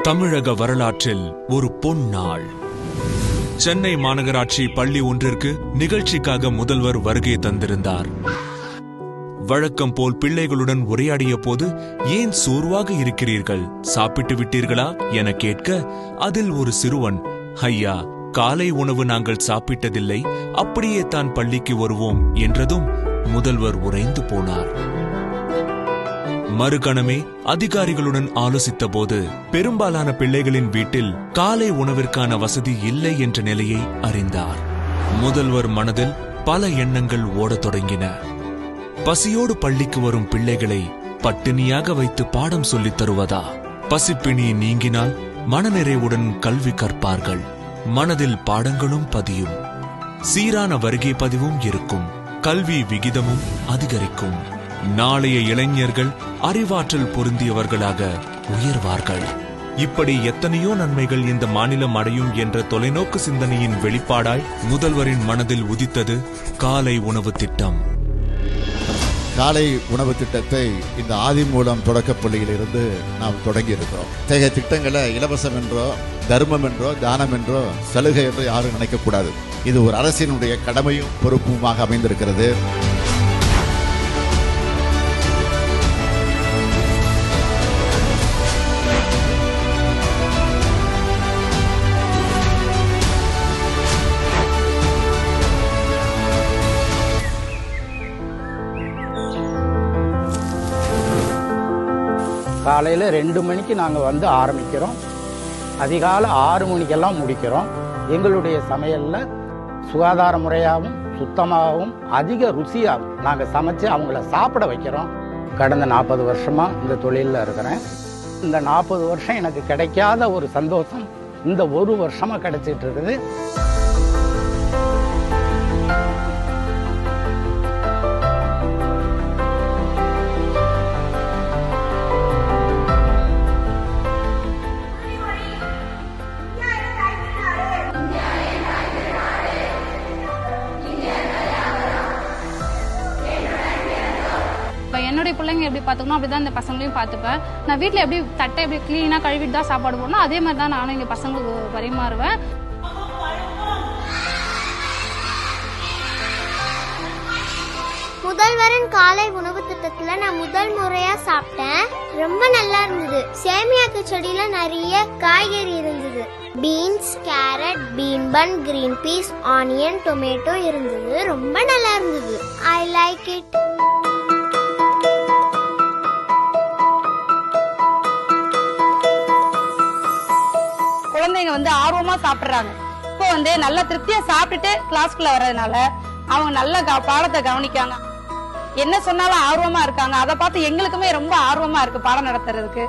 தமிழக வரலாற்றில் ஒரு பொன்னாள். சென்னை மாநகராட்சி பள்ளி ஒன்றிற்கு நிகழ்ச்சிக்காக முதல்வர் வருகை தந்திருந்தார். வழக்கம் போல் பிள்ளைகளுடன் உரையாடிய போது, ஏன் சோர்வாக இருக்கிறீர்கள், சாப்பிட்டு விட்டீர்களா என கேட்க, அதில் ஒரு சிறுவன், ஐயா, காலை உணவு நாங்கள் சாப்பிட்டதில்லை, அப்படியே தான் பள்ளிக்கு வருவோம் என்றதும் முதல்வர் உறைந்து போனார். மறுகணமே அதிகாரிகளுடன் ஆலோசித்த போது, பெரும்பாலான பிள்ளைகளின் வீட்டில் காலை உணவிற்கான வசதி இல்லை என்ற நிலையை அறிந்தார். முதல்வர் மனதில் பல எண்ணங்கள் ஓடத் தொடங்கின. பசியோடு பள்ளிக்கு வரும் பிள்ளைகளை பட்டினியாக வைத்து பாடம் சொல்லித் தருவதா? பசிப்பிணி நீங்கினால் மனநிறைவுடன் கல்வி கற்பார்கள். மனதில் பாடங்களும் பதியும். சீரான வருகை பதிவும் இருக்கும். கல்வி விகிதமும் அதிகரிக்கும். நாளைய இளைஞர்கள் அறிவாற்றல் பொருந்தியவர்களாக உயர்வார்கள். இப்படி எத்தனையோ நன்மைகள் இந்த மாநிலம் அடையும் என்ற தொலைநோக்கு சிந்தனையின் வெளிப்பாடாய் முதல்வரின் மனதில் உதித்தது காலை உணவு திட்டம். காலை உணவு திட்டத்தை இந்த ஆதிமூலம் தொடக்கப்பள்ளியில் இருந்து நாம் தொடங்கி இருக்கிறோம். இத்தகைய திட்டங்களை இலவசம் என்றோ, தர்மம் என்றோ, தானம் என்றோ, சலுகை என்றோ யாரும் நினைக்கக்கூடாது. இது ஒரு அரசினுடைய கடமையும் பொறுப்புமாக அமைந்திருக்கிறது. காலையில் 2 மணிக்கு நாங்கள் வந்து ஆரம்பிக்கிறோம். அதிகாலை 6 மணிக்கெல்லாம் முடிக்கிறோம். எங்களுடைய சமையலில் சுகாதார முறையாகவும் சுத்தமாகவும் அதிக ருசியாகவும் நாங்கள் சமைச்சு அவங்கள சாப்பிட வைக்கிறோம். கடந்த 40 வருஷமாக இந்த தொழிலில் இருக்கிறேன். இந்த 40 வருஷம் எனக்கு கிடைக்காத ஒரு சந்தோஷம் இந்த ஒரு வருஷமாக கிடைச்சிட்டு இருக்குது. என்னுடைய பிள்ளைங்க எப்படி பார்த்துக்கணும் அப்படிதான் இந்த பசங்களையும் பார்த்துப்பேன். நான் வீட்டில் எப்படி தட்டை எப்படி கிளீனாக கழுவிட்டு தான் சாப்பாடு போடணும், அதே மாதிரி தான் நானும் எங்கள் பசங்களுக்கு பரிமாறுவேன். முதல்வரின் காலை உணவு திட்டத்துல நான் முதல் முறையா சாப்பிட்டேன். ரொம்ப நல்லா இருந்தது. சேமியா கிச்சடியில நிறைய காய்கறி இருந்தது. Beans, carrot, bean bun, green peas, onion, tomato இருந்தது. ரொம்ப நல்லா இருந்தது. I like it. குழந்தைங்க வந்து ஆர்வமா சாப்பிடுறாங்க. இப்போ வந்து நல்ல திருப்தியா சாப்பிட்டுட்டு கிளாஸ்க்குள்ள வர்றதுனால அவங்க நல்ல பாடத்தை கவனிக்காங்க. என்ன சொன்னாலும் ஆர்வமா இருக்காங்க. அதை பார்த்து எங்களுக்குமே ரொம்ப ஆர்வமா இருக்கு பாடம் நடத்துறதுக்கு.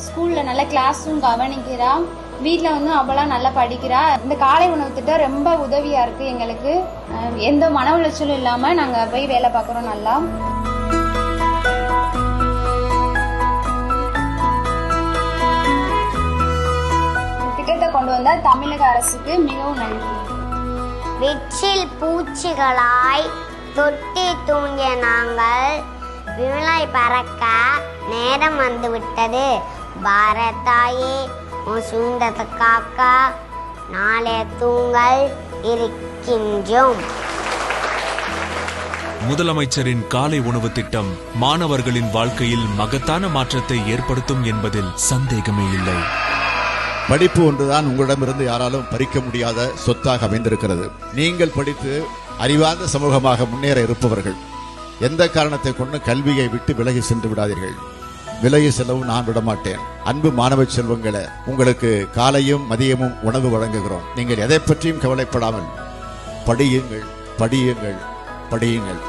ஸ்கூல்ல நல்ல கிளாஸும் கவனிக்கிறா. வீட்டில் வந்து அவளாம் நல்லா படிக்கிறா. இந்த காலை உணவு திட்டம் ரொம்ப உதவியா இருக்கு எங்களுக்கு. எந்த மன உளைச்சலும் இல்லாம நாங்க போய் வேலை பார்க்கறோம். நல்லா திட்டத்தை கொண்டு வந்த தமிழக அரசுக்கு மிகவும் நன்றி. வெற்றில் பூச்சிகளாய் தொட்டி தூங்கிய நாங்கள் விமலாய் பறக்க நேரம் வந்து விட்டது. பாரதாயே சுந்தர காக்கா நாளே தூங்கல் இருக்கின்றோம். முதலமைச்சரின் காலை உணவு திட்டம் மாணவர்களின் வாழ்க்கையில் மகத்தான மாற்றத்தை ஏற்படுத்தும் என்பதில் சந்தேகமே இல்லை. படிப்பு ஒன்றுதான் உங்களிடமிருந்து யாராலும் பறிக்க முடியாத சொத்தாக அமைந்திருக்கிறது. நீங்கள் படித்து அறிவார்ந்த சமூகமாக முன்னேற இருப்பவர்கள் எந்த காரணத்தை கொண்டு கல்வியை விட்டு விலகி சென்று விடாதீர்கள். விலகி செல்லவும் நான் விடமாட்டேன். அன்பு மாணவ செல்வங்களை, உங்களுக்கு காலையும் மதியமும் உணவு வழங்குகிறோம். நீங்கள் எதை பற்றியும் கவலைப்படாமல் படியுங்கள், படியுங்கள், படியுங்கள்.